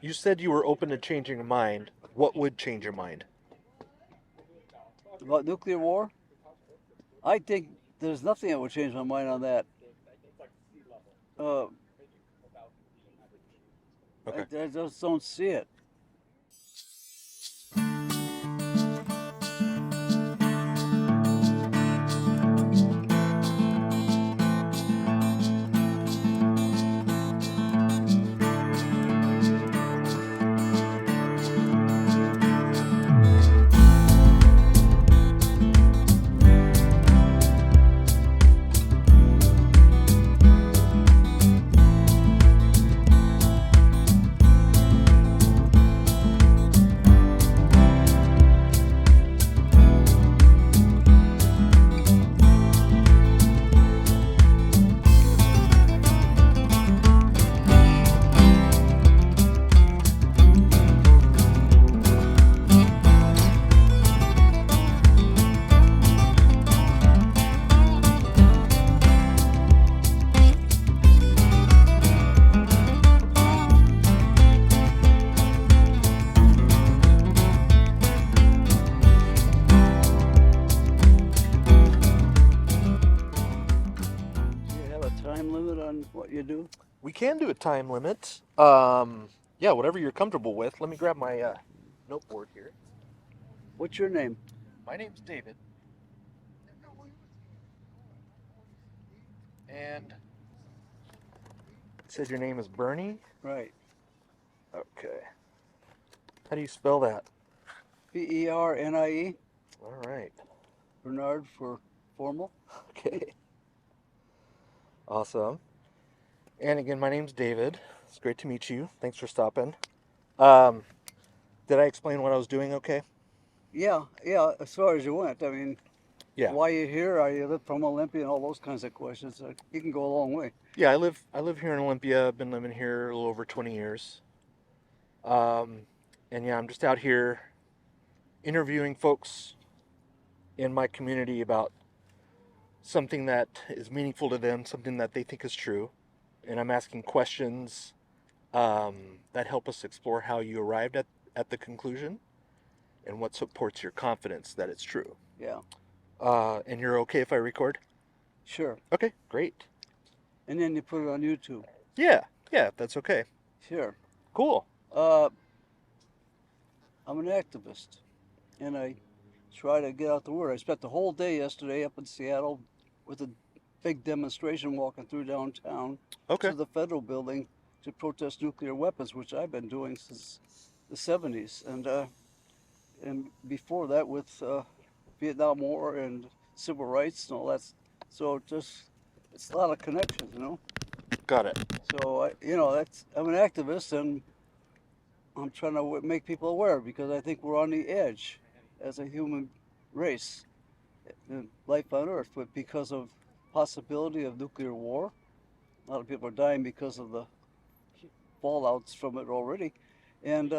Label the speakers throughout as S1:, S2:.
S1: You said you were open to changing your mind. What would change your mind?
S2: About nuclear war, I think there's nothing that would change my mind on that. Uh,
S1: Okay.
S2: I just don't see it. Do you have a time limit on what you do?
S1: We can do a time limit. Yeah, whatever you're comfortable with. Let me grab my noteboard here.
S2: What's your name?
S1: My name's David, and you said your name is Bernie.
S2: Right.
S1: Okay. How do you spell that?
S2: Bernie.
S1: All right.
S2: Bernard for formal.
S1: Okay. Awesome. And again, my name's David. It's great to meet you. Thanks for stopping. Um, did I explain what I was doing okay?
S2: Yeah, yeah. As far as you went, I mean,
S1: Yeah.
S2: why you here? Are you from Olympia and all those kinds of questions? You can go a long way.
S1: Yeah, I live here in Olympia. I've been living here a little over 20 years. Um, and yeah, I'm just out here interviewing folks in my community about something that is meaningful to them, something that they think is true. And I'm asking questions that help us explore how you arrived at the conclusion and what supports your confidence that it's true.
S2: Yeah,
S1: And you're okay if I record?
S2: sure.
S1: Okay, great.
S2: And then you put it on YouTube.
S1: Yeah, yeah, that's okay.
S2: Sure.
S1: Cool.
S2: Uh, I'm an activist, and I try to get out the word. I spent the whole day yesterday up in Seattle with a big demonstration walking through downtown
S1: Okay.
S2: to the federal building to protest nuclear weapons, which I've been doing since the 70s, and before that with Vietnam War and civil rights and all that. So just it's a lot of connections, you know.
S1: Got it.
S2: So that's I'm an activist, and I'm trying to make people aware because I think we're on the edge as a human race, life on Earth, but because of possibility of nuclear war. A lot of people are dying because of the fallouts from it already, and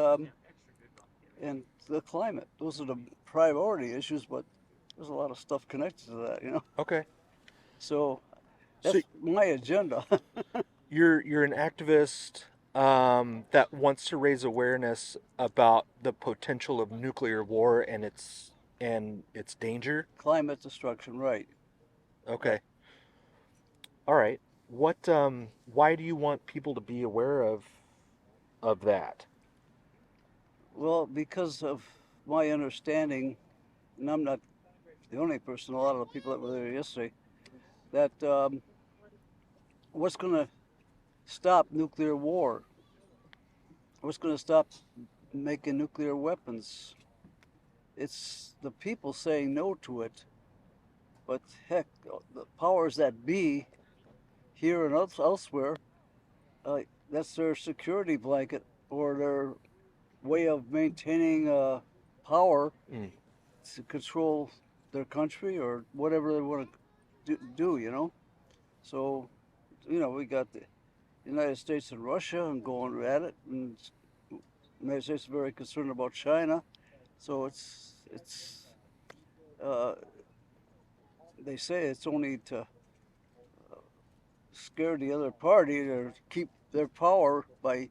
S2: and the climate. Those are the priority issues, but there's a lot of stuff connected to that, you know.
S1: Okay.
S2: So
S1: So
S2: that's my agenda.
S1: you're an activist that wants to raise awareness about the potential of nuclear war and its danger.
S2: Climate destruction, right?
S1: Okay. All right. What why do you want people to be aware of that?
S2: Well, because of my understanding, and I'm not the only person. A lot of the people that were there yesterday, that what's going to stop nuclear war? What's going to stop making nuclear weapons? It's the people saying no to it. But heck, the powers that be here and elsewhere, uh, that's their security blanket or their way of maintaining power
S1: Mm,
S2: to control their country or whatever they want to do, you know? So, we got the United States and Russia and going at it, and the United States is very concerned about China. So it's uh, they say it's only to scare the other party to keep their power by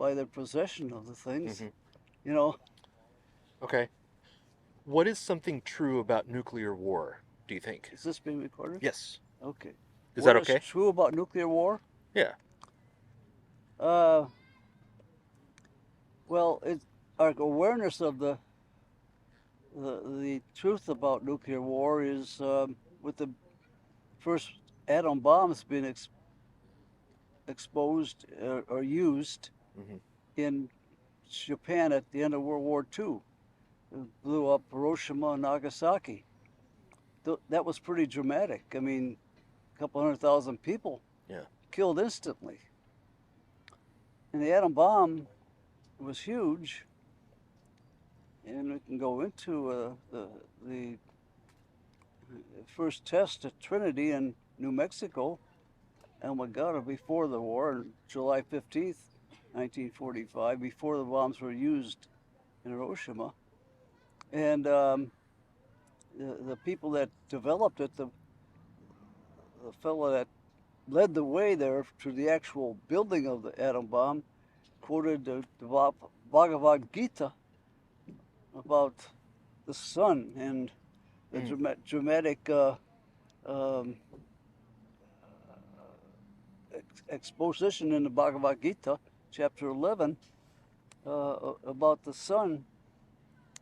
S2: by their possession of the things.
S1: Hmm.
S2: You know,
S1: Okay. What is something true about nuclear war, do you think?
S2: is this being recorded?
S1: Yes.
S2: Okay.
S1: Is
S2: What
S1: that
S2: is
S1: okay?
S2: true about nuclear war?
S1: Yeah.
S2: Uh, well, our awareness of the truth about nuclear war is with the first atom bombs being exposed or used
S1: Hmm.
S2: in Japan at the end of World War II. It blew up Hiroshima and Nagasaki. That was pretty dramatic. I mean, a couple 100,000 people
S1: Yeah.
S2: killed instantly. And the atom bomb was huge. And we can go into the first test at Trinity in New Mexico. Oh my God, before the war, July 15th, 1945, before the bombs were used in Hiroshima. And the people that developed it, the fellow that led the way there to the actual building of the atom bomb, quoted the Bhagavad Gita about the sun and the dramatic um, exposition in the Bhagavad Gita, chapter 11, about the sun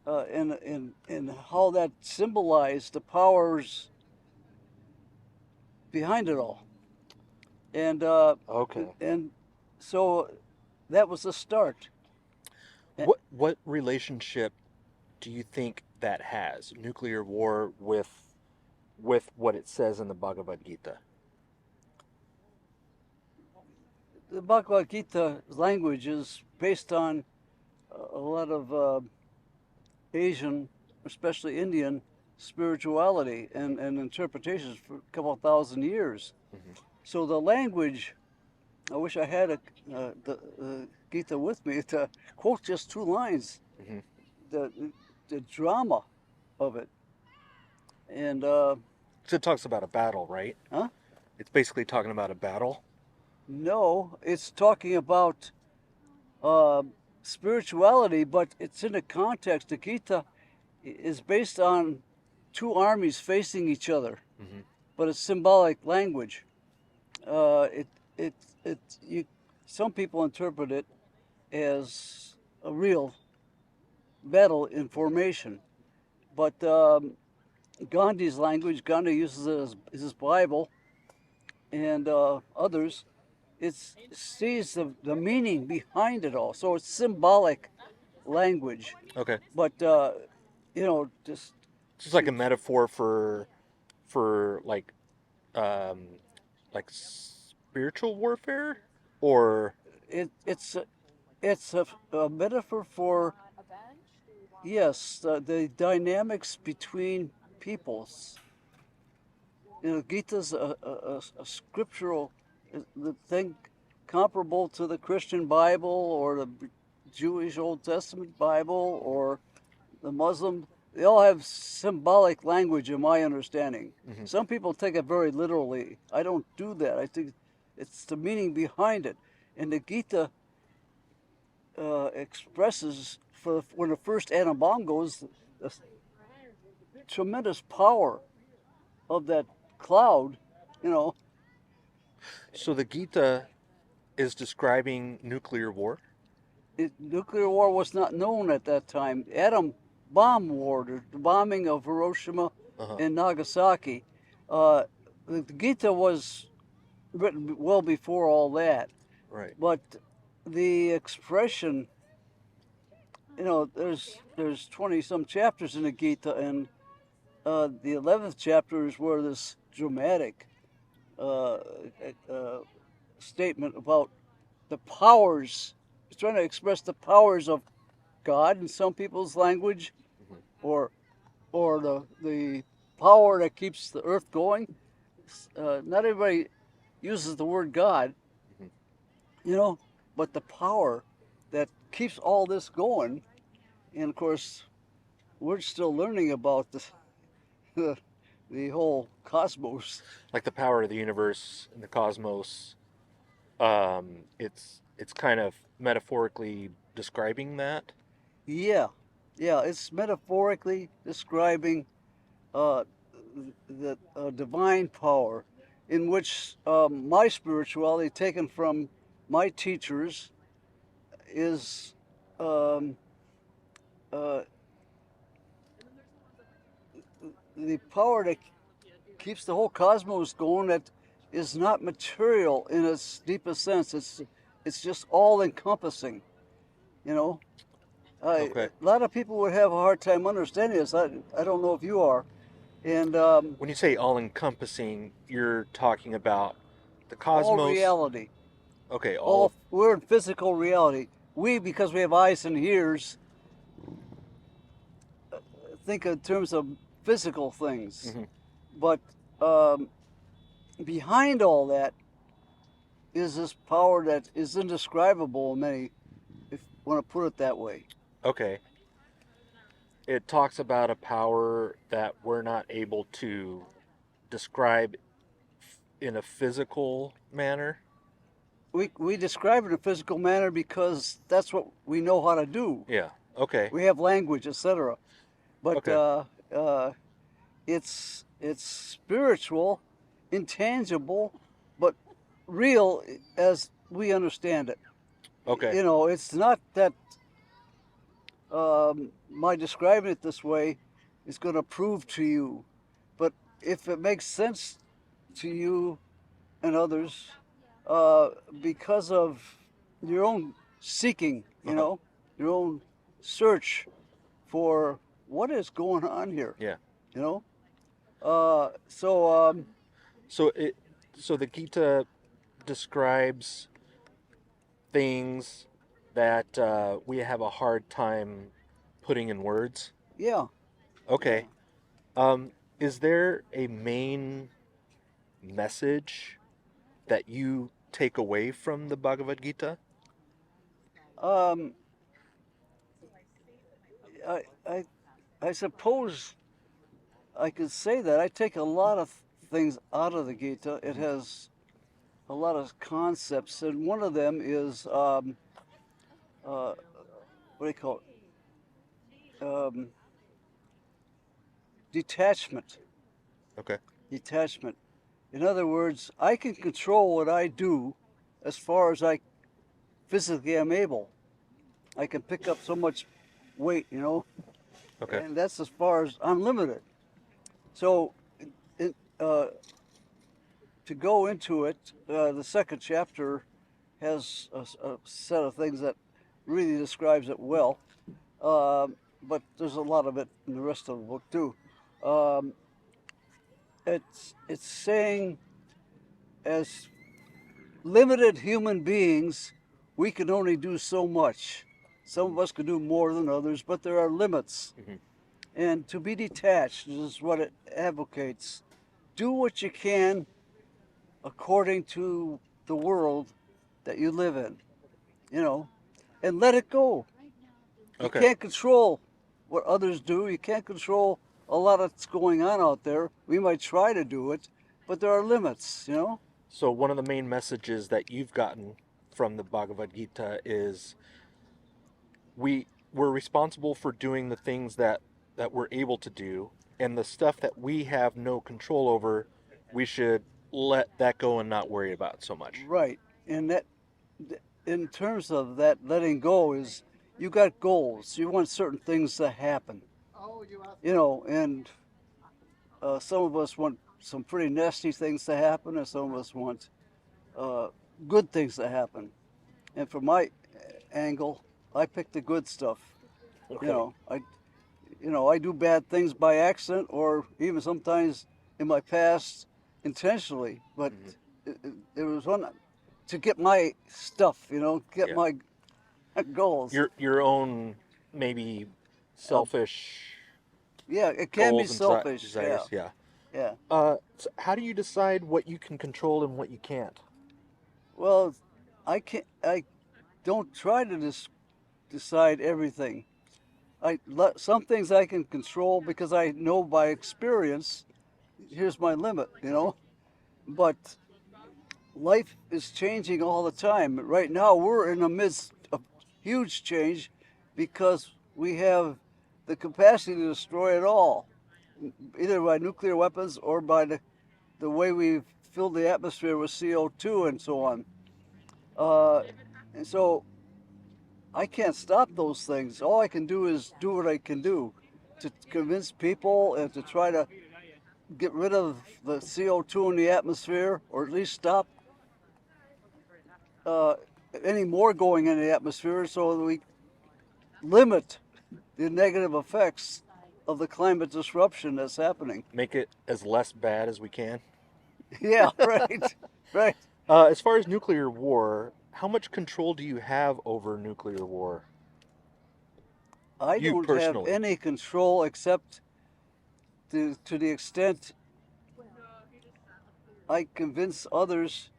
S2: and how that symbolized the powers behind it all. And
S1: Okay.
S2: and so that was the start.
S1: What relationship do you think that has? Nuclear war with what it says in the Bhagavad Gita?
S2: The Bhagavad Gita language is based on a lot of Asian, especially Indian, spirituality and interpretations for a couple thousand years.
S1: Hmm.
S2: So the language, I wish I had the Gita with me to quote just two lines.
S1: Hmm.
S2: The the drama of it, and
S1: So it talks about a battle, right?
S2: huh?
S1: It's basically talking about a battle.
S2: No, it's talking about uh, spirituality, but it's in a context. The Gita is based on two armies facing each other,
S1: Hmm.
S2: but it's symbolic language. Uh, it it you some people interpret it as a real battle in formation, but Gandhi's language, Gandhi uses it as his Bible, and others. It sees the meaning behind it all, so it's symbolic language.
S1: Okay.
S2: But just
S1: It's just like a metaphor for um like spiritual warfare or
S2: it's a metaphor for, yes, the dynamics between peoples. Gita's a scriptural the thing comparable to the Christian Bible or the Jewish Old Testament Bible or the Muslim. They all have symbolic language, in my understanding.
S1: Mhm.
S2: Some people take it very literally. I don't do that. I think it's the meaning behind it. And the Gita expresses when the first atom bomb goes, the tremendous power of that cloud. You know,
S1: So the Gita is describing nuclear war?
S2: nuclear war was not known at that time. Atom bomb war, the bombing of Hiroshima
S1: Uh-huh.
S2: and Nagasaki. Uh, the Gita was written well before all that,
S1: Right.
S2: but the expression, there's 20 some chapters in the Gita, and the 11th chapter is where this dramatic uh, statement about the powers. It's trying to express the powers of God in some people's language,
S1: Mhm.
S2: or the power that keeps the earth going. Not everybody uses the word God,
S1: Mhm.
S2: but the power that keeps all this going. And of course, we're still learning about the whole cosmos.
S1: Like the power of the universe and the cosmos. It's kind of metaphorically describing that?
S2: Yeah, yeah, it's metaphorically describing uh, the divine power in which my spirituality, taken from my teachers, is um, uh, the power that keeps the whole cosmos going, that is not material in its deepest sense. It's just all encompassing, you know.
S1: Okay.
S2: A lot of people would have a hard time understanding this. I don't know if you are. And
S1: When you say all encompassing, you're talking about the
S2: all
S1: cosmos.
S2: reality,
S1: Okay, all of.
S2: all we're in physical reality. We, because we have eyes and ears, think in terms of physical things.
S1: Mhm.
S2: But um, behind all that is this power that is indescribable in many, if you want to put it that way.
S1: Okay. It talks about a power that we're not able to describe in a physical manner.
S2: We describe it in a physical manner because that's what we know how to do.
S1: Yeah. Okay.
S2: We have language, etc. But
S1: Okay.
S2: it's spiritual, intangible, but real as we understand it.
S1: Okay.
S2: You know, it's not that my describing it this way is going to prove to you, but if it makes sense to you and others, uh, because of your own seeking, you
S1: Uh-huh.
S2: know, your own search for what is going on here,
S1: Yeah.
S2: you know. So
S1: So it so the Gita describes things that we have a hard time putting in words.
S2: yeah, yeah.
S1: Okay. Is there a main message that you take away from the Bhagavad Gita?
S2: Um, I, I, I suppose I could say that I take a lot of things out of the Gita. It
S1: Hmm.
S2: has a lot of concepts, and one of them is what do you call it? Detachment.
S1: Okay.
S2: Detachment. In other words, I can control what I do as far as I physically am able. I can pick up so much weight, you know,
S1: Okay.
S2: and that's as far as I'm limited. So, it, to go into it, the second chapter has a set of things that really describes it well. But there's a lot of it in the rest of the book too. Um, it's saying, as limited human beings, we can only do so much. Some of us can do more than others, but there are limits.
S1: Hmm.
S2: And to be detached is what it advocates. Do what you can according to the world that you live in, you know, and let it go. You
S1: Okay.
S2: can't control what others do. You can't control a lot that's going on out there. We might try to do it, but there are limits, you know?
S1: So one of the main messages that you've gotten from the Bhagavad Gita is we're responsible for doing the things that we're able to do, and the stuff that we have no control over, we should let that go and not worry about so much.
S2: Right. And that, in terms of that letting go, is you got goals. You want certain things to happen, you know, and some of us want some pretty nasty things to happen, and some of us want uh, good things to happen. And from my angle, I pick the good stuff. You
S1: Okay.
S2: know, I do bad things by accident, or even sometimes in my past intentionally. But
S1: Hmm.
S2: it was one to get my stuff. You know, get
S1: Yeah.
S2: my goals.
S1: Your own maybe
S2: Uh,
S1: selfish
S2: yeah, it can be
S1: goals and
S2: selfish. Yeah,
S1: desires. Yeah.
S2: yeah.
S1: So how do you decide what you can control and what you can't?
S2: Well, I can't. I don't try to decide everything. Some things I can control because I know by experience. Here's my limit. You know, but life is changing all the time. Right now, we're in the midst of huge change because we have the capacity to destroy it all, either by nuclear weapons or by the way we've filled the atmosphere with CO2 and so on. And so I can't stop those things. All I can do is do what I can do to convince people and to try to get rid of the CO2 in the atmosphere, or at least stop uh, any more going in the atmosphere so that we limit the negative effects of the climate disruption that's happening.
S1: Make it as less bad as we can.
S2: Yeah, right, right.
S1: As far as nuclear war, how much control do you have over nuclear war?
S2: I
S1: You
S2: don't have
S1: personally.
S2: any control except to the extent I convince others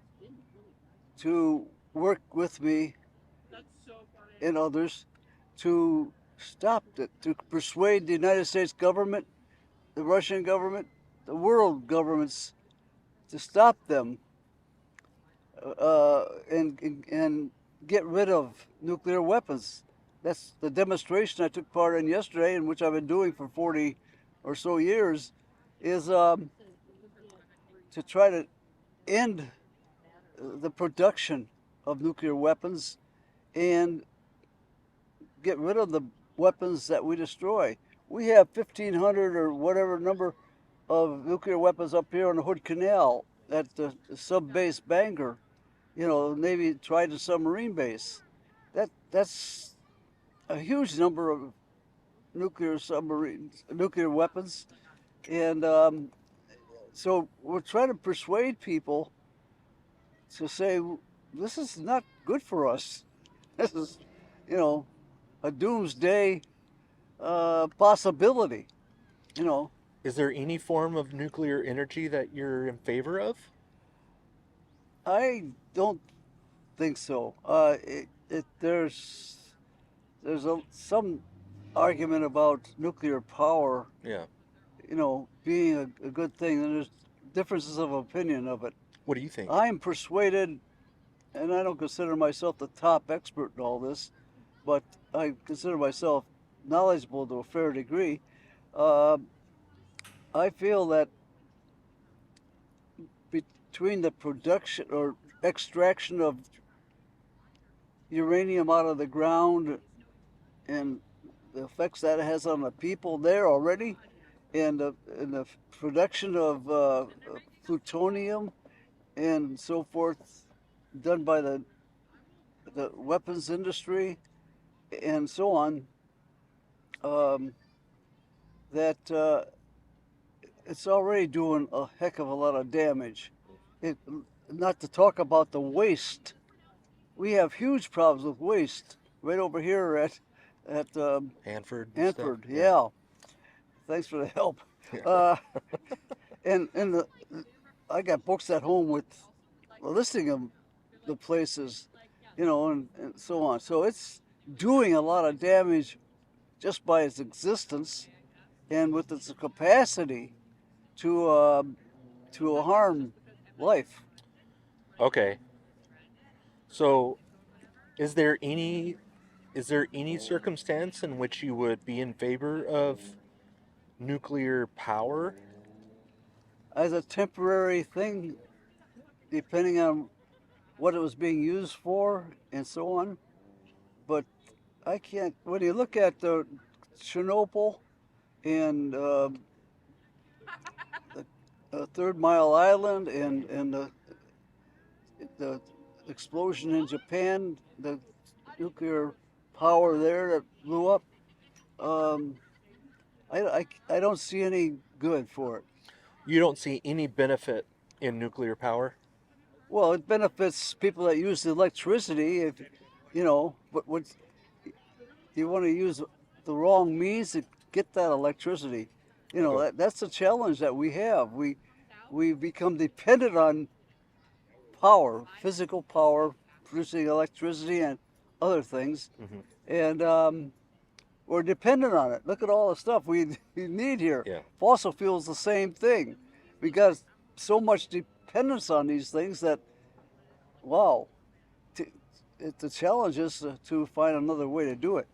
S2: to work with me and others to stop it, to persuade the United States government, the Russian government, the world governments to stop them and get rid of nuclear weapons. That's the demonstration I took part in yesterday, and which I've been doing for 40 or so years, is to try to end the production of nuclear weapons and get rid of the weapons that we destroy. We have 1,500 or whatever number of nuclear weapons up here on the Hood Canal at the sub base Bangor, the Navy Trident submarine base. That's a huge number of nuclear weapons, and so we're trying to persuade people to say this is not good for us. This is, a doomsday possibility. You know,
S1: Is there any form of nuclear energy that you're in favor of?
S2: I don't think so. There's some argument about nuclear power,
S1: Yeah.
S2: being a good thing, and there's differences of opinion of it.
S1: What do you think?
S2: I'm persuaded, and I don't consider myself the top expert in all this, but I consider myself knowledgeable to a fair degree. Uh, I feel that between the production or extraction of uranium out of the ground and the effects that it has on the people there already, and the production of plutonium and so forth done by the weapons industry and so on, that it's already doing a heck of a lot of damage. Not to talk about the waste. We have huge problems with waste right over here at
S1: Hanford.
S2: Hanford.
S1: Stuff?
S2: Yeah. Thanks for the help. Uh, and I got books at home with listing of the places, and so on. So it's doing a lot of damage just by its existence, and with its capacity to harm life.
S1: Okay. So, is there any circumstance in which you would be in favor of nuclear power?
S2: As a temporary thing, depending on what it was being used for and so on. But I can't. When you look at the Chernobyl and the Third Mile Island and the explosion in Japan, the nuclear power there that blew up, um, I don't see any good for it.
S1: You don't see any benefit in nuclear power?
S2: Well, it benefits people that use the electricity. If but what you want to use the wrong means to get that electricity.
S1: Okay.
S2: That's the challenge that we have. We become dependent on power, physical power, producing electricity and other things,
S1: Mm-hmm.
S2: and we're dependent on it. Look at all the stuff we need here.
S1: Yeah.
S2: Fossil fuels, the same thing. We got so much dependence on these things that, wow, the challenge is to find another way to do it.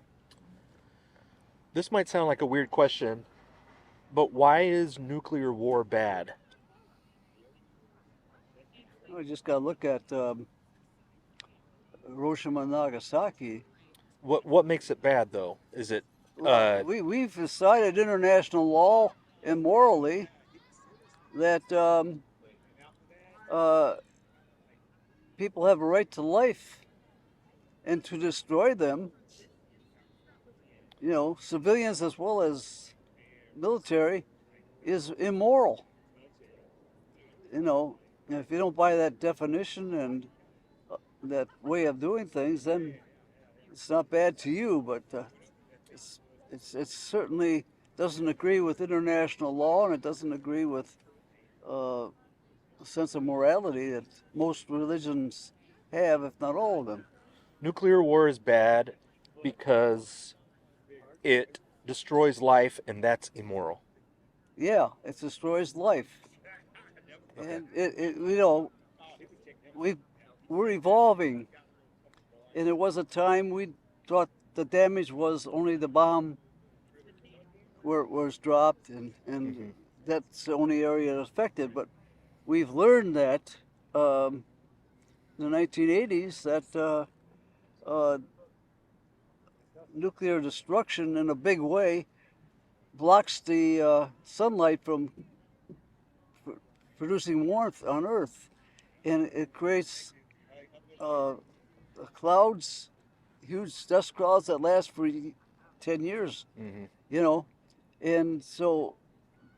S1: This might sound like a weird question, but why is nuclear war bad?
S2: We just got to look at Hiroshima and Nagasaki.
S1: What makes it bad though? Is it
S2: Well, we've decided international law and morally that uh, people have a right to life, and to destroy them, civilians as well as military, is immoral. If you don't buy that definition and that way of doing things, then it's not bad to you, but it's, it certainly doesn't agree with international law, and it doesn't agree with a sense of morality that most religions have, if not all of them.
S1: nuclear war is bad because it destroys life and that's immoral?
S2: Yeah, it destroys life.
S1: Okay.
S2: And we're evolving. And there was a time we thought the damage was only the bomb where it was dropped, and
S1: Mm-hmm.
S2: that's the only area affected. But we've learned that in the 1980s that nuclear destruction in a big way blocks the sunlight from producing warmth on Earth, and it creates clouds, huge dust clouds that last for 10 years,
S1: Mm-hmm.
S2: you know, and so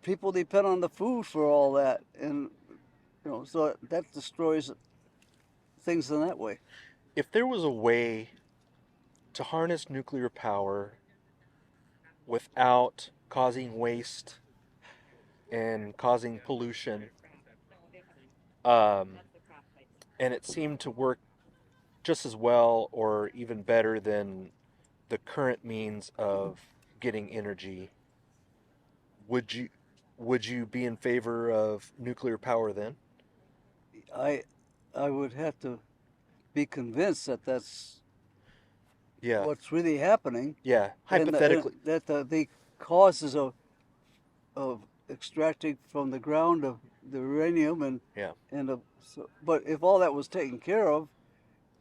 S2: people depend on the food for all that, and so that destroys things in that way.
S1: If there was a way to harness nuclear power without causing waste and causing pollution, um, and it seemed to work just as well or even better than the current means of getting energy, would you would you be in favor of nuclear power then?
S2: I I would have to be convinced that that's
S1: Yeah,
S2: what's really happening,
S1: yeah.
S2: and
S1: Hypothetically,
S2: that the causes of extracting from the ground of the uranium
S1: yeah,
S2: but if all that was taken care of,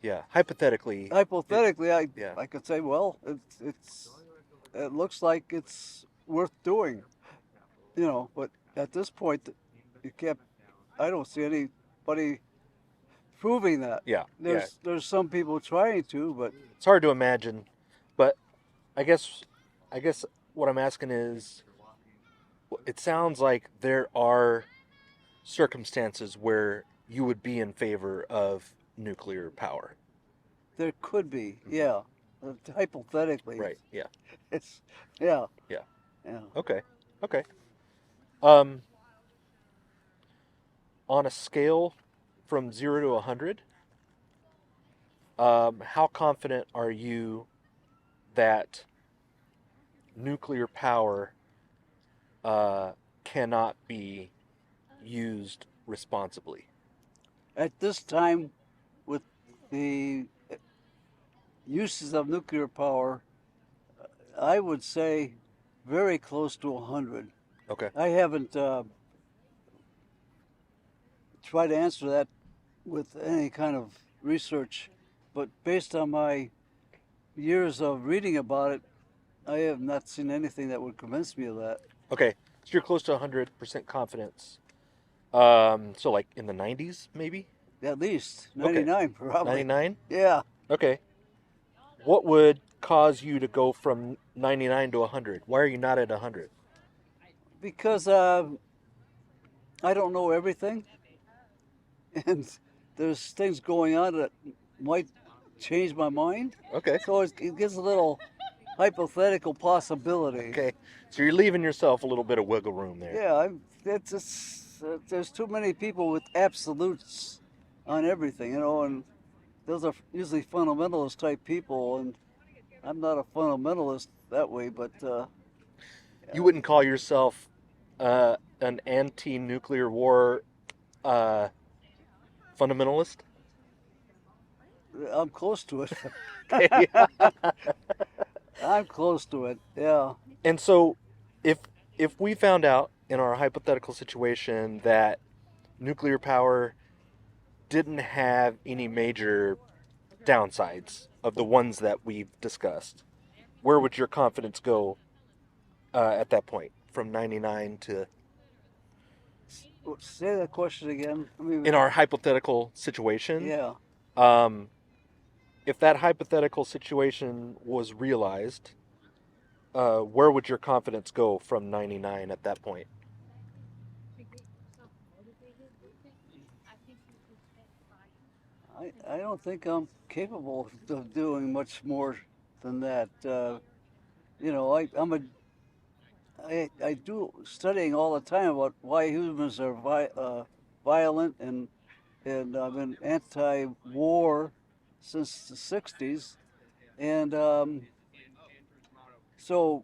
S1: yeah. Hypothetically, it,
S2: hypothetically,
S1: yeah.
S2: I could say, well, it looks like it's worth doing, But at this point, you can't. I don't see anybody proving that.
S1: Yeah, yeah.
S2: There's some people trying to, but
S1: It's hard to imagine, but I guess I guess what I'm asking is, it sounds like there are circumstances where you would be in favor of nuclear power.
S2: there could be,
S1: Hmm.
S2: yeah. Hypothetically,
S1: Right. Yeah.
S2: it's yeah,
S1: Yeah.
S2: yeah.
S1: Okay. Okay. Um, on a scale from 0 to 100, how confident are you that nuclear power cannot be used responsibly?
S2: At this time, with the uses of nuclear power, I would say very close to 100.
S1: Okay.
S2: I haven't tried to answer that with any kind of research, but based on my years of reading about it, I have not seen anything that would convince me of that.
S1: Okay. So you're close to 100% confidence. So like in the 90s, maybe?
S2: At least
S1: Okay.
S2: 99, probably.
S1: 99?
S2: Yeah,
S1: Okay. What would cause you to go from 99 to 100? Why are you not at 100?
S2: because I don't know everything, and there's things going on that might change my mind.
S1: Okay.
S2: So it gives a little hypothetical possibility.
S1: Okay. So you're leaving yourself a little bit of wiggle room there.
S2: Yeah, it's just, there's too many people with absolutes on everything, and those are usually fundamentalist type people, and I'm not a fundamentalist that way, but
S1: You wouldn't call yourself an anti-nuclear war uh, fundamentalist?
S2: I'm close to it.
S1: Okay.
S2: I'm close to it. Yeah.
S1: And so, if we found out in our hypothetical situation that nuclear power didn't have any major downsides of the ones that we've discussed, where would your confidence go at that point from 99 to
S2: Say that question again. I
S1: in
S2: mean,
S1: our hypothetical situation?
S2: yeah.
S1: Um, if that hypothetical situation was realized, where would your confidence go from 99 at that point?
S2: I don't think I'm capable of doing much more than that. I do studying all the time about why humans are violent, and I've been anti-war since the '60s, and so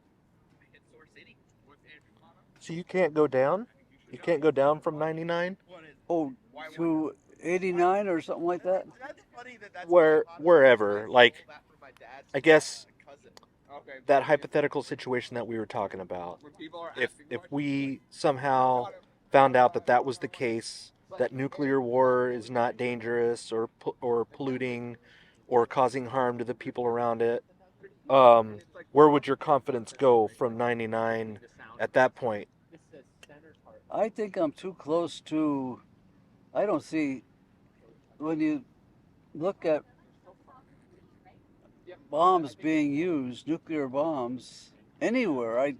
S1: So you can't go down? You can't go down from 99?
S2: oh to '89 or something like that.
S1: Wherever. Like, I guess that hypothetical situation that we were talking about, if we somehow found out that that was the case, that nuclear war is not dangerous or polluting or causing harm to the people around it, where would your confidence go from 99 at that point?
S2: I think I'm too close to. I don't see when you look at bombs being used, nuclear bombs anywhere.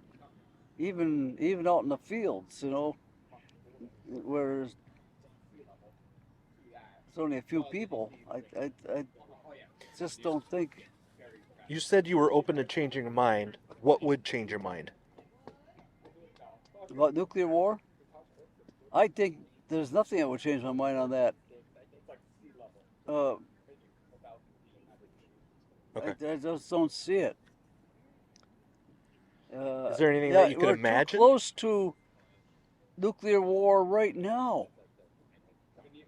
S2: Even out in the fields, where there's only a few people. I just don't think
S1: You said you were open to changing your mind. What would change your mind?
S2: about nuclear war. I think there's nothing that would change my mind on that. Uh,
S1: Okay.
S2: I just don't see it.
S1: Is there anything that
S2: Yeah,
S1: you could
S2: we're too
S1: imagine?
S2: close to nuclear war right now.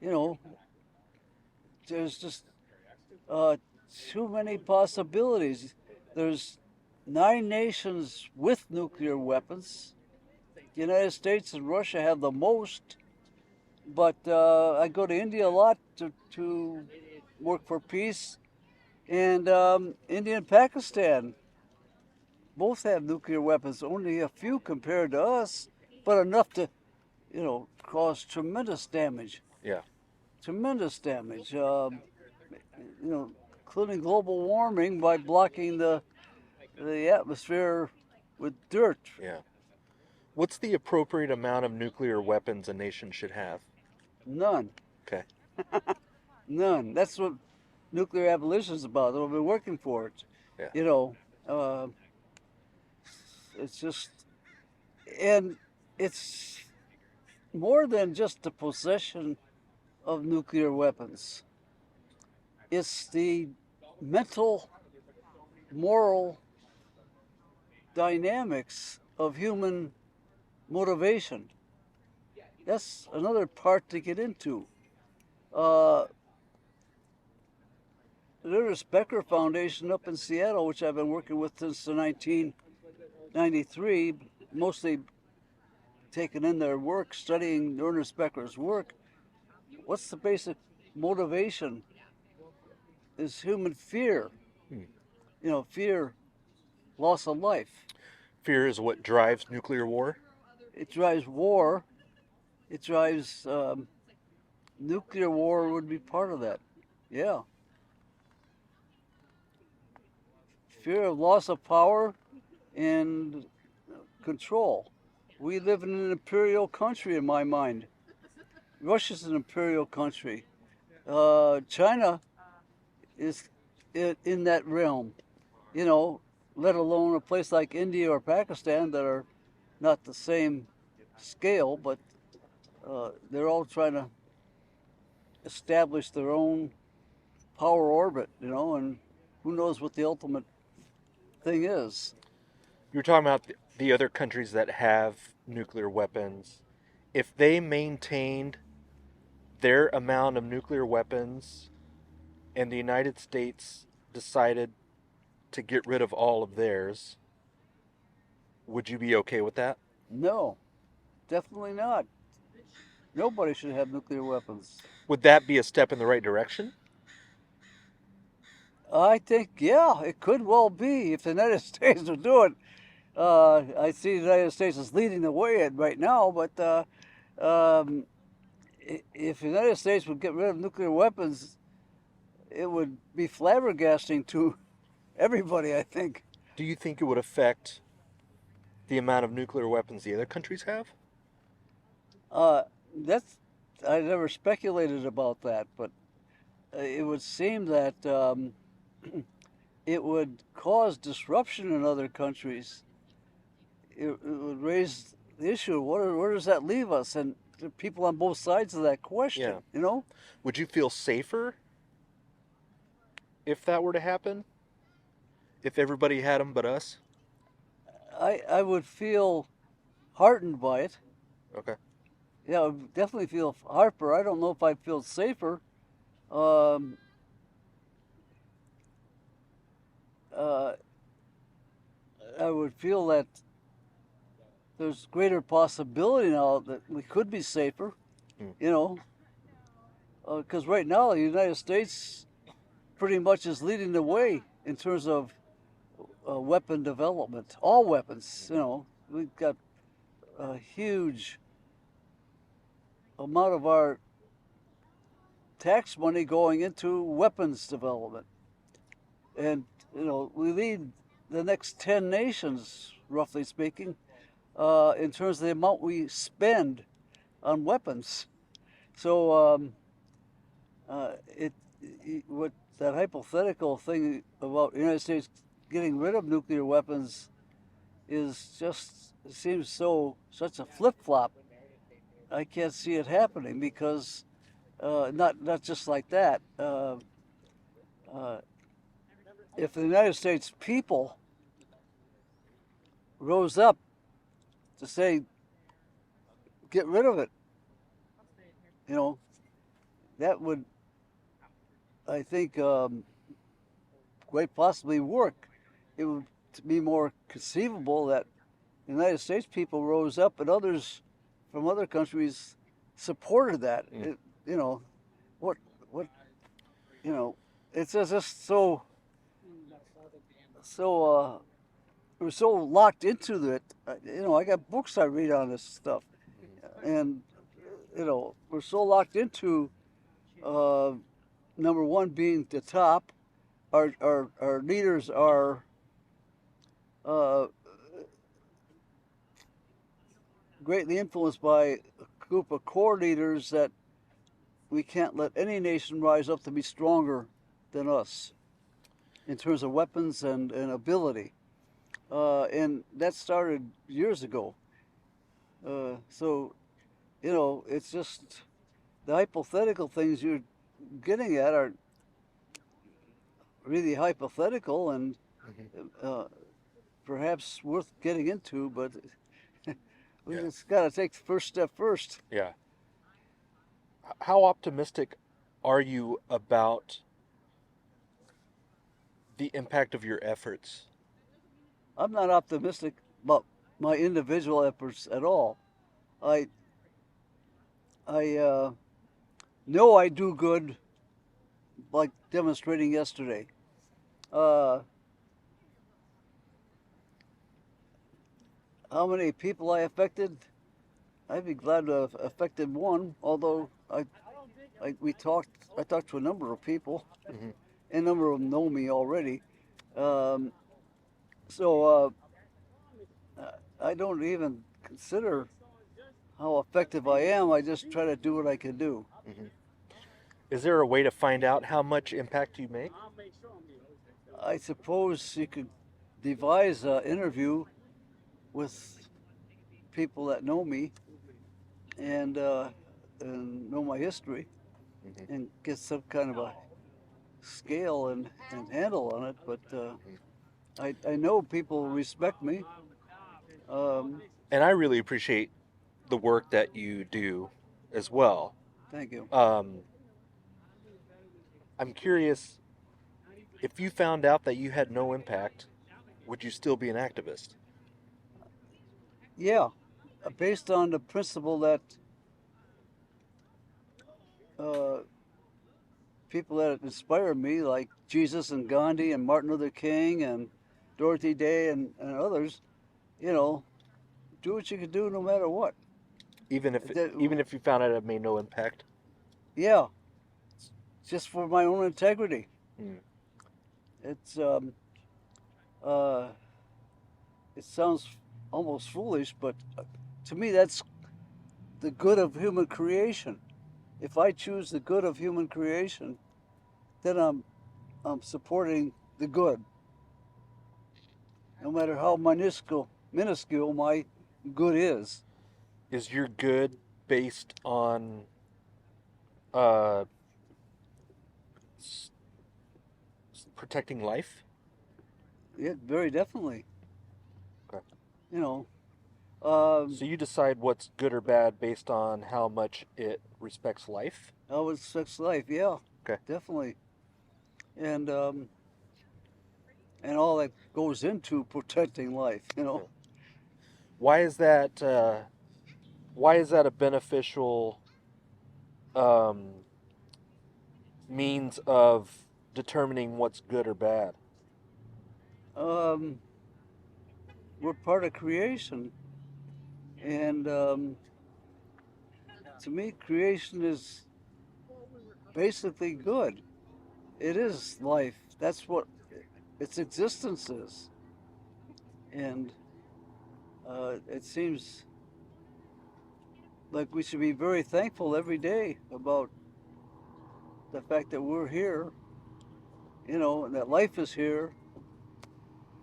S2: You know, there's just uh, too many possibilities. There's 9 nations with nuclear weapons. The United States and Russia have the most, but I go to India a lot to work for peace, and India and Pakistan both have nuclear weapons. Only a few compared to us, but enough to, cause tremendous damage.
S1: Yeah.
S2: Tremendous damage. Including global warming by blocking the atmosphere with dirt.
S1: Yeah. What's the appropriate amount of nuclear weapons a nation should have?
S2: None.
S1: Okay.
S2: None. That's what nuclear abolition is about. They've been working for it.
S1: Yeah.
S2: You know, uh, it's just, and it's more than just the possession of nuclear weapons. It's the mental, moral dynamics of human motivation. That's another part to get into. Uh, the Ernest Becker Foundation up in Seattle, which I've been working with since the 1993, mostly taking in their work, studying Ernest Becker's work. What's the basic motivation? Is human fear.
S1: Hmm.
S2: Fear, loss of life.
S1: Fear is what drives nuclear war?
S2: It drives war. It drives nuclear war would be part of that. Yeah. Fear of loss of power and control. We live in an imperial country in my mind. Russia's an imperial country. China is in that realm, let alone a place like India or Pakistan that are not the same scale, but they're all trying to establish their own power orbit, and who knows what the ultimate thing is.
S1: You were talking about the other countries that have nuclear weapons. If they maintained their amount of nuclear weapons and the United States decided to get rid of all of theirs, would you be okay with that?
S2: No, definitely not. Nobody should have nuclear weapons.
S1: Would that be a step in the right direction?
S2: I think, yeah, it could well be if the United States would do it. I see the United States is leading the way right now, but um, if the United States would get rid of nuclear weapons, it would be flabbergasting to everybody, I think.
S1: Do you think it would affect the amount of nuclear weapons the other countries have?
S2: Uh, that's I never speculated about that, but it would seem that it would cause disruption in other countries. It would raise the issue. Where does that leave us? And the people on both sides of that question,
S1: Yeah.
S2: you know?
S1: Would you feel safer if that were to happen? If everybody had them but us?
S2: I would feel heartened by it.
S1: Okay.
S2: Yeah, I would definitely feel heartened. I don't know if I'd feel safer. Um, uh, I would feel that there's greater possibility now that we could be safer, you know, because right now the United States pretty much is leading the way in terms of weapon development, all weapons. You know, we've got a huge amount of our tax money going into weapons development, and you know, we lead the next 10 nations, roughly speaking, in terms of the amount we spend on weapons. So what that hypothetical thing about the United States getting rid of nuclear weapons is just seems such a flip flop. I can't see it happening because not just like that. If the United States people rose up to say, get rid of it, you know, that would, I think, quite possibly work. It would be more conceivable that the United States people rose up and others from other countries supported that. You know, what, you know, it's just we're so locked into it. You know, I got books I read on this stuff, and you know, we're so locked into number one being the top. Our leaders are uh, greatly influenced by a group of core leaders that we can't let any nation rise up to be stronger than us in terms of weapons and ability. And that started years ago. So, you know, it's just the hypothetical things you're getting at are really hypothetical and perhaps worth getting into, but we just got to take the first step first.
S1: Yeah. How optimistic are you about the impact of your efforts?
S2: I'm not optimistic about my individual efforts at all. I know I do good, like demonstrating yesterday. Uh, how many people I affected? I'd be glad to have affected one. Although I talked to a number of people,
S1: Mm-hmm.
S2: and a number of them know me already. Um, so I don't even consider how effective I am. I just try to do what I can do.
S1: Mm-hmm. Is there a way to find out how much impact you make?
S2: I suppose you could devise an interview with people that know me and know my history
S1: Mm-hmm.
S2: and get some kind of a scale and handle on it. But I know people respect me.
S1: And I really appreciate the work that you do as well.
S2: Thank you.
S1: I'm curious, if you found out that you had no impact, would you still be an activist?
S2: Yeah, based on the principle that uh, people that inspire me, like Jesus and Gandhi and Martin Luther King and Dorothy Day and others, you know, do what you can do no matter what. That,
S1: Even if you found out it made no impact.
S2: yeah, just for my own integrity.
S1: Hmm.
S2: It's uh, it sounds almost foolish, but to me that's the good of human creation. If I choose the good of human creation, then I'm supporting the good, no matter how minuscule my good is.
S1: Is your good based on uh, s- protecting life?
S2: Yeah, very definitely.
S1: Okay.
S2: You know, um,
S1: So you decide what's good or bad based on how much it respects life?
S2: how it affects life. Yeah,
S1: Okay.
S2: definitely, and um, and all that goes into protecting life. You know,
S1: Yeah. Why is that? Why is that a beneficial um, means of determining what's good or bad?
S2: um, we're part of creation, and to me, creation is basically good. It is life. That's what its existence is, and it seems like we should be very thankful every day about the fact that we're here, you know, and that life is here,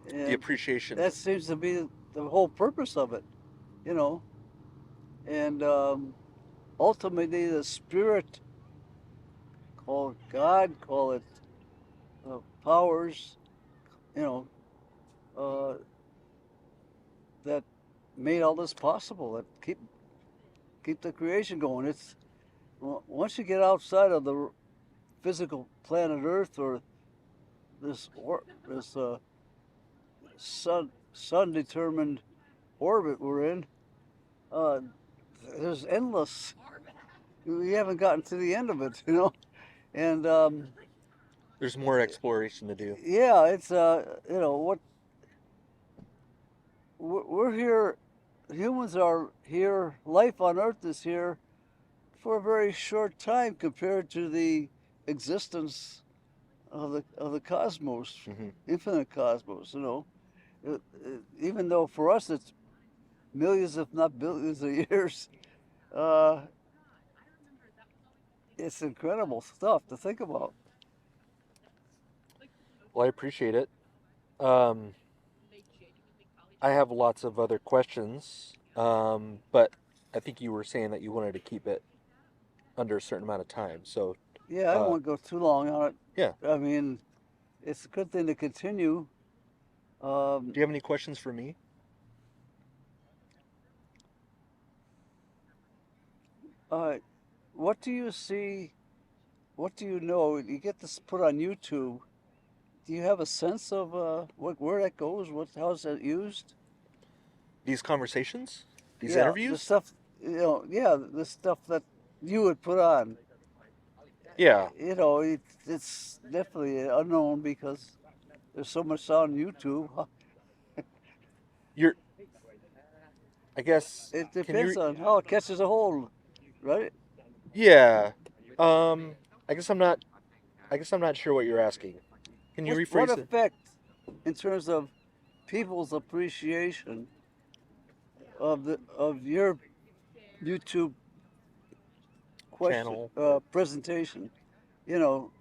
S1: The
S2: and
S1: appreciation.
S2: that seems to be the whole purpose of it, you know, and ultimately the spirit, call it God, call it powers, you know, uh, that made all this possible, that keep the creation going. It's once you get outside of the physical planet Earth or this sun determined orbit we're in, uh, there's endless. We haven't gotten to the end of it, you know. And
S1: There's more exploration to do.
S2: yeah, it's you know what we're here. Humans are here. Life on Earth is here for a very short time compared to the existence of the cosmos,
S1: Hmm.
S2: infinite cosmos. You know, even though for us it's millions, if not billions, of years, uh, it's incredible stuff to think about.
S1: Well, I appreciate it. Um, I have lots of other questions, but I think you were saying that you wanted to keep it under a certain amount of time. So,
S2: Yeah, I
S1: uh,
S2: won't go too long on it.
S1: yeah.
S2: I mean, it's a good thing to continue. Um,
S1: Do you have any questions for me?
S2: uh, what do you see? What do you know? You get this put on YouTube. Do you have a sense of where that goes? How is that used?
S1: These conversations? These
S2: Yeah, the
S1: interviews?
S2: stuff. You know, yeah, the stuff that you would put on.
S1: Yeah.
S2: You know, it's definitely unknown because there's so much on YouTube.
S1: You're, I guess,
S2: It
S1: can you,
S2: depends on how it catches a hold, right?
S1: yeah. Um, I guess I'm not sure what you're asking. Can you
S2: What
S1: rephrase it?
S2: effect, in terms of people's appreciation of your YouTube question
S1: Channel or
S2: presentation? You know,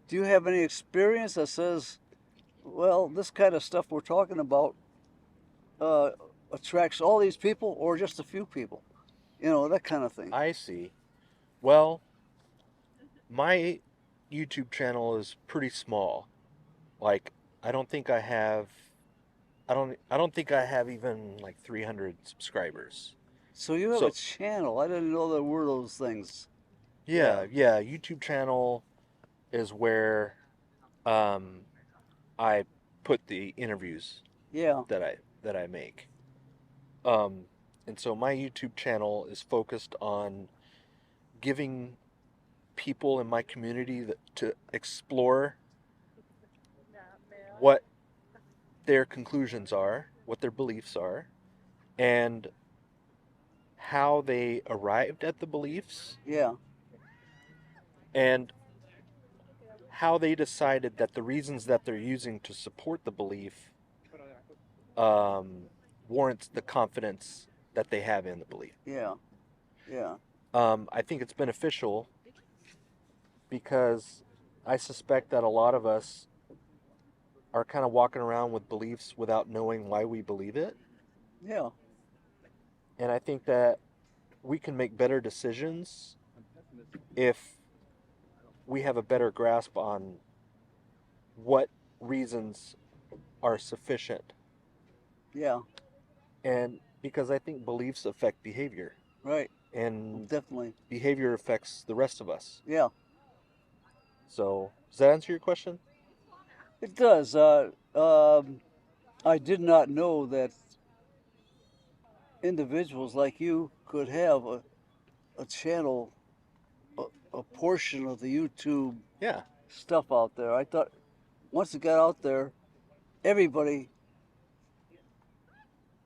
S2: do you have any experience that says, well, this kind of stuff we're talking about uh, attracts all these people, or just a few people? You know, that kind of thing.
S1: I see. Well, my YouTube channel is pretty small. Like I don't think I have I don't think I have even like 300 subscribers.
S2: So you have a
S1: So,
S2: channel. I didn't know there were those things. Yeah.
S1: yeah, YouTube channel is where I put the interviews
S2: Yeah.
S1: that I make. Um, and so my YouTube channel is focused on giving people in my community to explore what their conclusions are, what their beliefs are, and how they arrived at the beliefs,
S2: Yeah.
S1: and how they decided that the reasons that they're using to support the belief um, warrants the confidence that they have in the belief.
S2: Yeah. Yeah.
S1: I think it's beneficial because I suspect that a lot of us are kind of walking around with beliefs without knowing why we believe it.
S2: Yeah.
S1: And I think that we can make better decisions if we have a better grasp on what reasons are sufficient.
S2: Yeah.
S1: And because I think beliefs affect behavior,
S2: Right.
S1: and
S2: Definitely.
S1: behavior affects the rest of us.
S2: Yeah.
S1: So, does that answer your question?
S2: It does. I did not know that individuals like you could have a channel, a portion of the YouTube
S1: Yeah.
S2: stuff out there. I thought once it got out there, everybody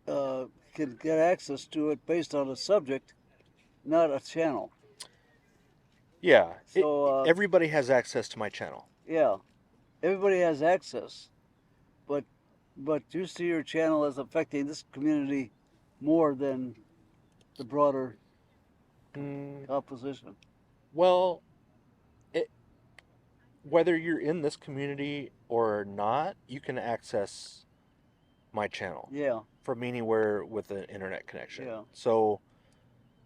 S2: can get access to it based on a subject, not a channel.
S1: Yeah.
S2: So,
S1: Everybody has access to my channel.
S2: yeah, everybody has access, but you see your channel as affecting this community more than the broader composition.
S1: Well, it, whether you're in this community or not, you can access my channel
S2: Yeah,
S1: from anywhere with an internet connection.
S2: yeah,
S1: So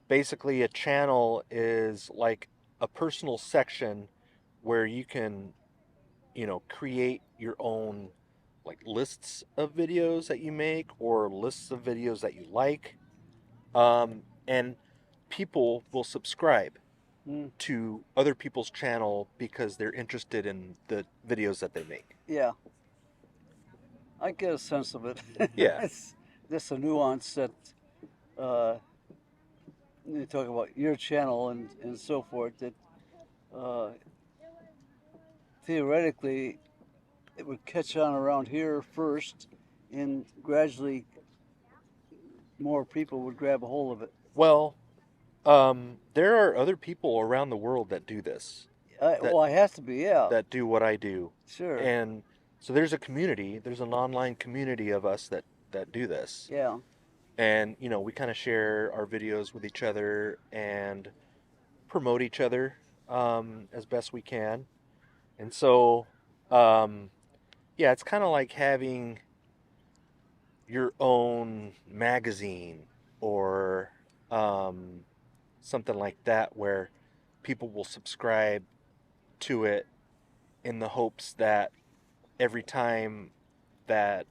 S1: basically, a channel is like a personal section where you can, create your own like lists of videos that you make or lists of videos that you like. And people will subscribe
S2: mm,
S1: to other people's channel because they're interested in the videos that they make.
S2: yeah. I get a sense of it.
S1: Yeah.
S2: It's just a nuance that uh, you talk about your channel and so forth. That uh, theoretically it would catch on around here first, and gradually more people would grab a hold of it.
S1: Well, there are other people around the world that do this, that
S2: Well, I have to be, yeah,
S1: that do what I do,
S2: sure,
S1: and so there's a community. There's an online community of us that do this,
S2: yeah,
S1: and we kind of share our videos with each other and promote each other as best we can. And so, um, yeah, it's kind of like having your own magazine or um, something like that where people will subscribe to it in the hopes that every time that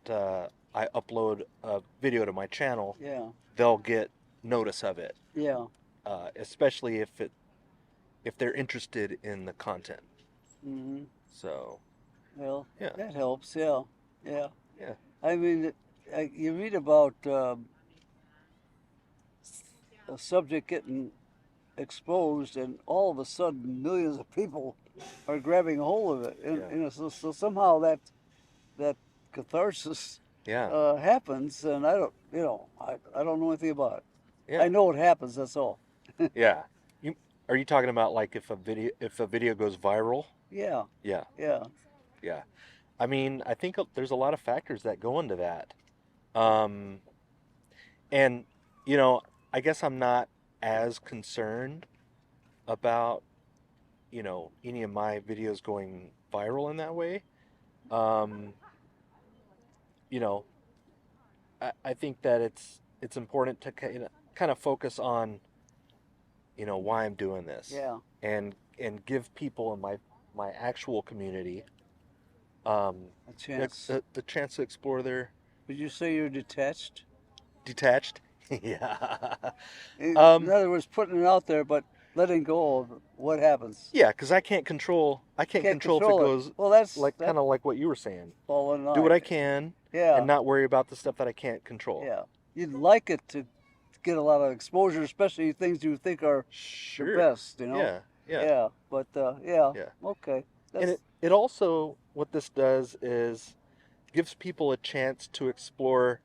S1: I upload a video to my channel,
S2: yeah,
S1: they'll get notice of it,
S2: yeah.
S1: especially if they're interested in the content.
S2: Hmm.
S1: So
S2: Well,
S1: yeah,
S2: that helps, yeah, yeah.
S1: yeah,
S2: I mean, you read about a subject getting exposed, and all of a sudden, millions of people are grabbing a hold of it, and
S1: yeah,
S2: so somehow that catharsis
S1: yeah,
S2: happens, and I don't know anything about it.
S1: yeah,
S2: I know it happens. That's all.
S1: yeah. You Are you talking about like if a video goes viral?
S2: Yeah,
S1: Yeah,
S2: yeah,
S1: yeah. I mean, I think there's a lot of factors that go into that. Um, and you know, I guess I'm not as concerned about any of my videos going viral in that way. Um, you know, I think that it's important to kind of focus on why I'm doing this,
S2: yeah.
S1: and give people in my actual community um,
S2: A chance.
S1: the chance to explore their
S2: Would you say you're detached?
S1: detached. Yeah.
S2: In
S1: um,
S2: other words, putting it out there, but letting go of what happens.
S1: Yeah, because I can't control if it goes
S2: Well, that's
S1: like kind of like what you were saying.
S2: fall in line.
S1: Do what I can
S2: Yeah.
S1: and not worry about the stuff that I can't control.
S2: Yeah. You'd like it to get a lot of exposure, especially things you think are
S1: Sure.
S2: the best, you know?
S1: Yeah.
S2: Yeah. But, yeah.
S1: Yeah.
S2: Okay.
S1: And it also, what this does is gives people a chance to explore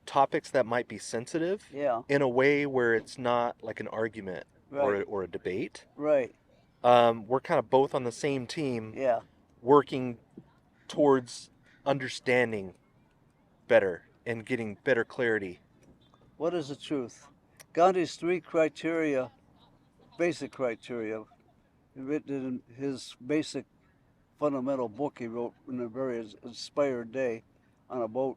S1: topics that might be sensitive
S2: Yeah.
S1: in a way where it's not like an argument
S2: Right.
S1: or a debate.
S2: Right.
S1: We're kind of both on the same team,
S2: Yeah.
S1: working towards understanding better and getting better clarity.
S2: What is the truth? Gandhi's 3 criteria, basic criteria, written in his basic fundamental book he wrote in a very inspired day on a boat.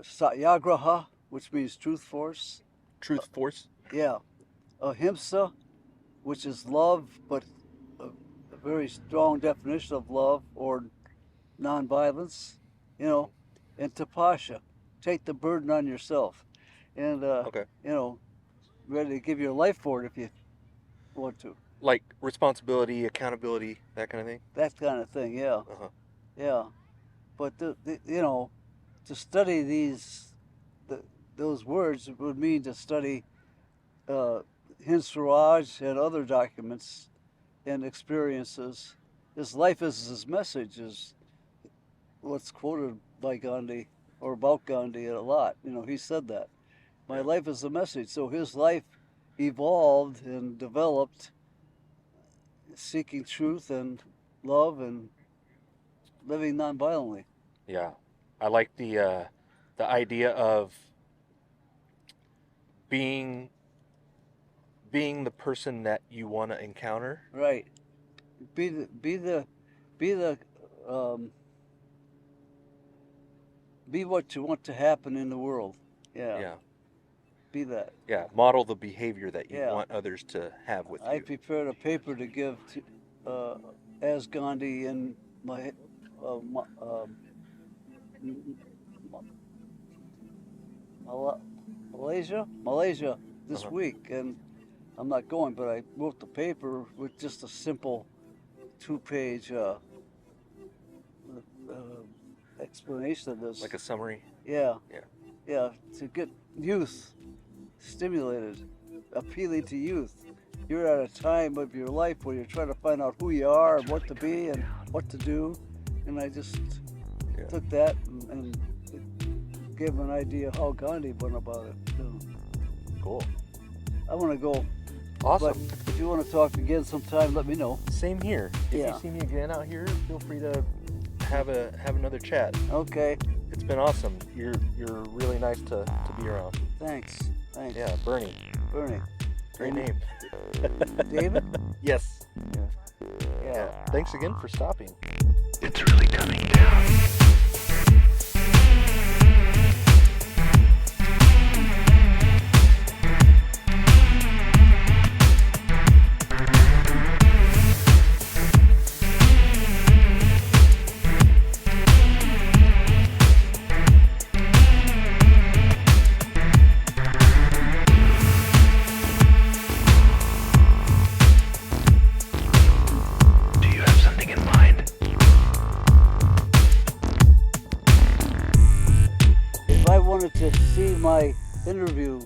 S2: Satyagraha, which means truth force.
S1: Truth force?
S2: Yeah. Ahimsa, which is love, but a very strong definition of love or nonviolence, you know. And tapasya, take the burden on yourself. And,
S1: Okay.
S2: you know, ready to give your life for it if you want to.
S1: Like responsibility, accountability, that kind of thing?
S2: That kind of thing, yeah.
S1: Uh-huh.
S2: Yeah. But, you know, to study those words would mean to study Hinsraj and other documents and experiences. His life is his message, is what's quoted by Gandhi or about Gandhi a lot. You know, he said that. My life is a message. So his life evolved and developed seeking truth and love and living nonviolently.
S1: Yeah. I like the idea of being the person that you want to encounter.
S2: Right. Be what you want to happen in the world. Yeah.
S1: Yeah.
S2: Be that.
S1: Yeah. Model the behavior that you
S2: Yeah.
S1: want others to have with
S2: I
S1: you.
S2: prepared a paper to give to, as Gandhi in my Malaysia this
S1: Uh-huh.
S2: week, and I'm not going, but I wrote the paper with just a simple 2-page explanation of this.
S1: Like a summary.
S2: Yeah.
S1: Yeah.
S2: Yeah, to get youth stimulated, appealing to youth. You're at a time of your life where you're trying to find out who you are and what to be and what to do. And I just took that and gave them an idea of how Gandhi went about it. So,
S1: Cool.
S2: I want to go.
S1: Awesome.
S2: But if you want to talk again sometime, let me know.
S1: Same here. If
S2: Yeah.
S1: you see me again out here, feel free to have another chat.
S2: Okay.
S1: It's been awesome. You're really nice to be around.
S2: Thanks.
S1: Yeah, Bernie.
S2: Bernie.
S1: Great name.
S2: David?
S1: Yes.
S2: Yeah.
S1: Thanks again for stopping.
S3: It's really coming down. Do you have something in mind?
S2: If I wanted to see my interview,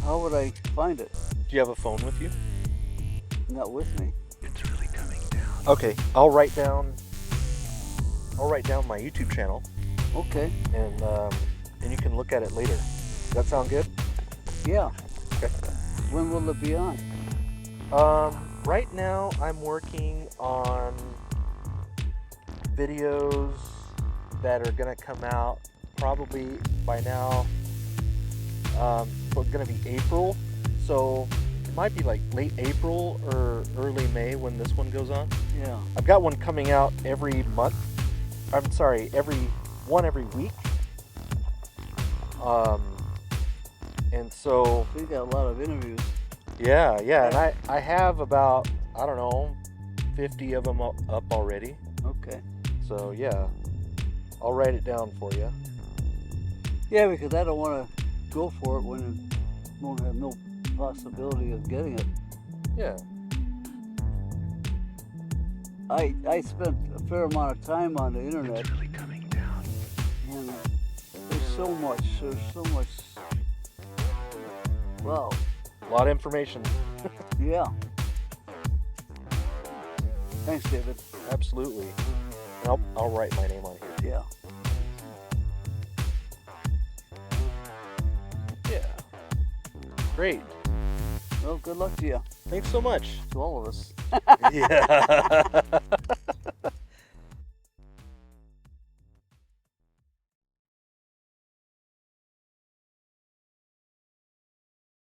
S2: how would I find it?
S1: Do you have a phone with you?
S2: Not with me.
S3: It's really coming down.
S1: Okay, I'll write down my YouTube channel,
S2: Okay.
S1: and you can look at it later. Does that sound good?
S2: Yeah.
S1: Okay.
S2: When will it be on?
S1: Right now I'm working on videos that are gonna come out probably by now. It's gonna be April, so it might be like late April or early May when this one goes on.
S2: Yeah.
S1: I've got one coming out every month. I'm sorry, every week. And so
S2: We got a lot of interviews.
S1: yeah, and I have about, I don't know, 50 of them up already.
S2: Okay.
S1: So yeah, I'll write it down for you.
S2: Yeah, because I don't want to go for it when won't have no possibility of getting it.
S1: Yeah.
S2: I spent a fair amount of time on the internet,
S3: It's really coming down.
S2: and there's so much. Wow.
S1: A lot of information.
S2: Yeah. Thanks, David.
S1: Absolutely. And I'll write my name on here.
S2: Yeah.
S1: Yeah. Great.
S2: Well, good luck to you.
S1: Thanks so much.
S2: To all of us.
S1: Yeah.